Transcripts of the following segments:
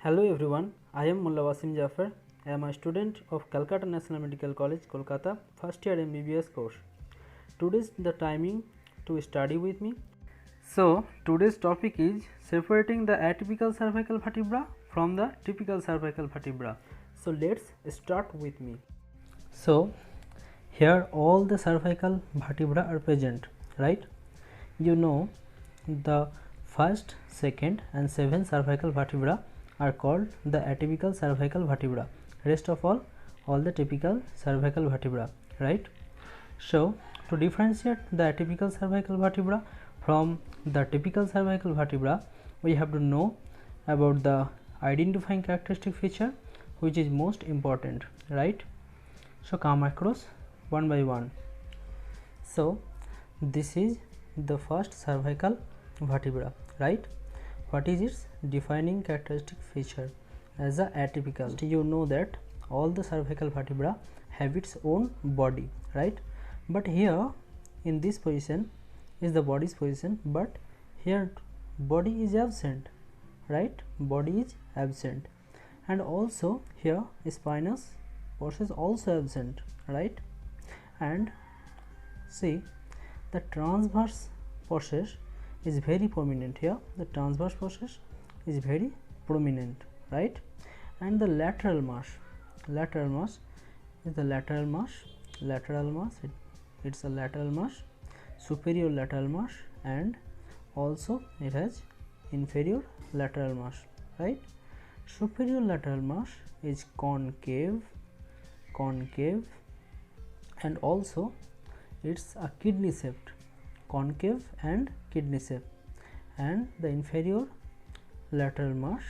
Hello everyone, I am Molla Washim Zafar. I am a student of Calcutta National Medical College, Kolkata, first year MBBS course. Today is the timing to study with me. So, today's topic is separating the atypical cervical vertebra from the typical cervical vertebra. So, let's start with me. So, here all the cervical vertebra are present, right? You know the first, second and seventh cervical vertebra are called the atypical cervical vertebra. Rest of all the typical cervical vertebra, right? So, to differentiate the atypical cervical vertebra from the typical cervical vertebra, we have to know about the identifying characteristic feature, which is most important, right? So, come across one by one. So, this is the first cervical vertebra, right? What is its defining characteristic feature? As a atypical, you know that all the cervical vertebra have its own body, right? But here in this position is the body's position, but here body is absent, right? Body is absent, and also here spinous process also absent, right? And see, the transverse process is very prominent here. The transverse process is very prominent, right? And the lateral mass is the lateral mass, it's a lateral mass, superior lateral mass, and also it has inferior lateral mass, right? Superior lateral mass is concave, and also it's a kidney shaped, concave and kidney shape, and the inferior lateral mass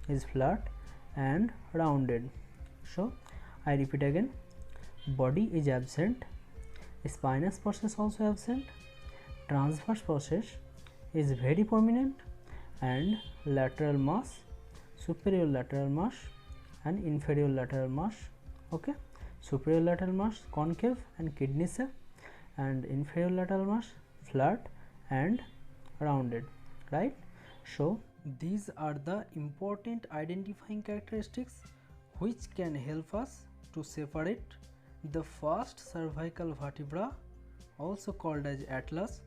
is flat and rounded. So I repeat again, body is absent, spinous process also absent, transverse process is very prominent, and lateral mass, superior lateral mass and inferior lateral mass, okay? Superior lateral mass concave and kidney shape, and inferior lateral mass flat and rounded, right? So these are the important identifying characteristics which can help us to separate the first cervical vertebra, also called as atlas,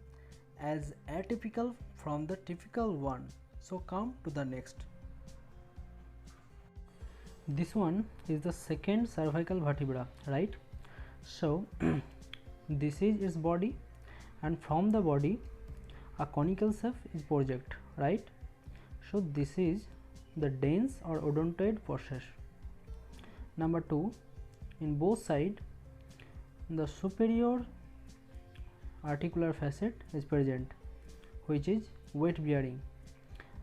as atypical from the typical one. So come to the next. This one is the second cervical vertebra, right? So this is its body, and from the body a conical shape is project, right? So this is the dense or odontoid process. Number 2, in both sides the superior articular facet is present, which is weight bearing,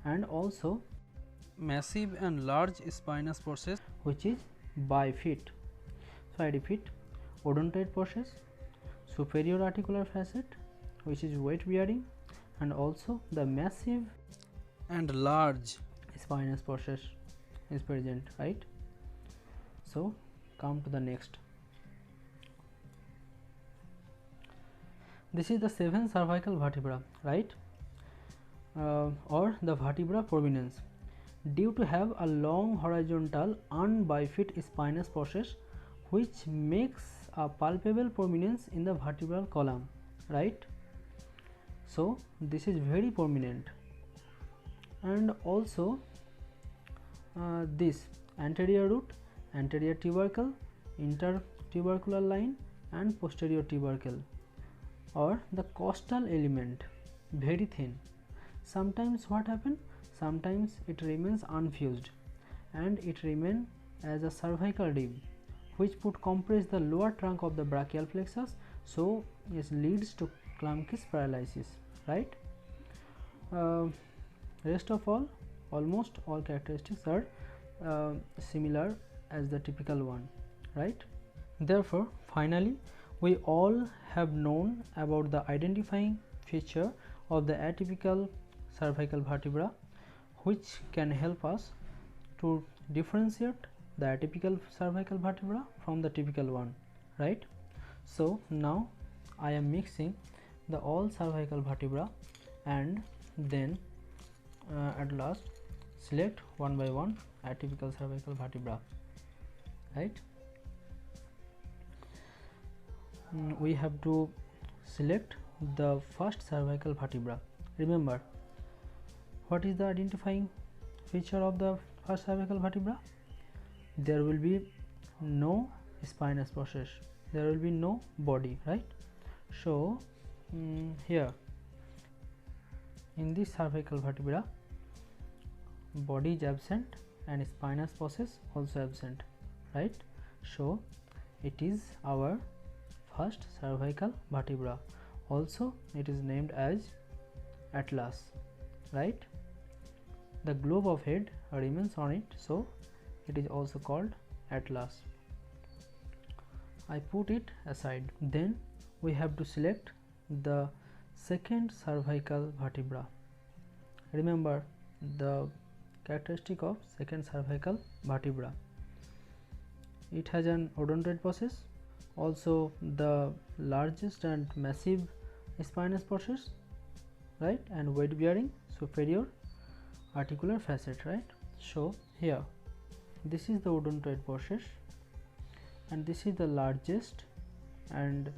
and also massive and large spinous process, which is bifid. So I repeat, odontoid process, superior articular facet, which is weight bearing, and also the massive and large spinous process is present, right? So come to the next. This is the seventh cervical vertebra, right? Or the vertebra prominence, due to have a long horizontal unbifid spinous process which makes a palpable prominence in the vertebral column, right? So this is very prominent. And also this anterior root, anterior tubercle, intertubercular line, and posterior tubercle, or the costal element, very thin. Sometimes what happen? Sometimes it remains unfused and it remains as a cervical rib, which would compress the lower trunk of the brachial plexus, so it leads to Klumpke's paralysis, right? Rest of almost all characteristics are similar as the typical one, right? Therefore, finally, we all have known about the identifying feature of the atypical cervical vertebra, which can help us to differentiate the atypical cervical vertebra from the typical one, right? So now I am mixing the all cervical vertebra, and then at last select one by one atypical cervical vertebra, right? We have to select the first cervical vertebra. Remember, what is the identifying feature of the first cervical vertebra? There will be no spinous process, there will be no body, right? So here in this cervical vertebra, body is absent and spinous process also absent, right? So it is our first cervical vertebra. Also it is named as atlas, right? The globe of head remains on it, so it is also called atlas. I put it aside. Then we have to select the second cervical vertebra. Remember the characteristic of second cervical vertebra. It has an odontoid process, also the largest and massive spinous process, right, and weight bearing superior articular facet, right? So here this is the odontoid process and this is the largest and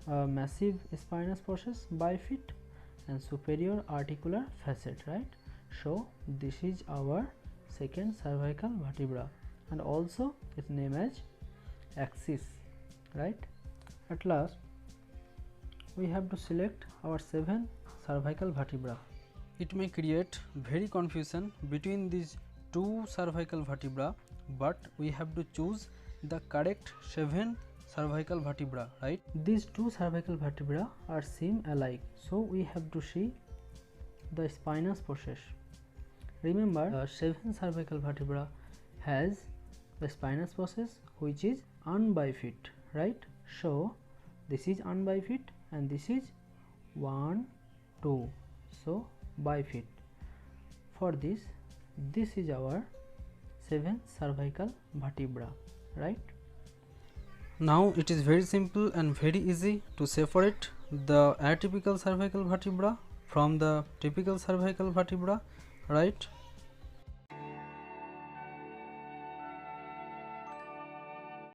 massive spinous process, bifid and superior articular facet, right? So this is our second cervical vertebra, and also its name as axis, right? At last we have to select our 7 cervical vertebra. It may create very confusion between these 2 cervical vertebra, but we have to choose the correct 7 cervical vertebra, right? These 2 cervical vertebra are seem alike, so we have to see the spinous process. Remember, the 7 cervical vertebra has the spinous process which is unbifid, right? So this is unbifid and this is 1, 2, so bifid. For this is our 7 cervical vertebra, right? Now it is very simple and very easy to separate the atypical cervical vertebra from the typical cervical vertebra, right?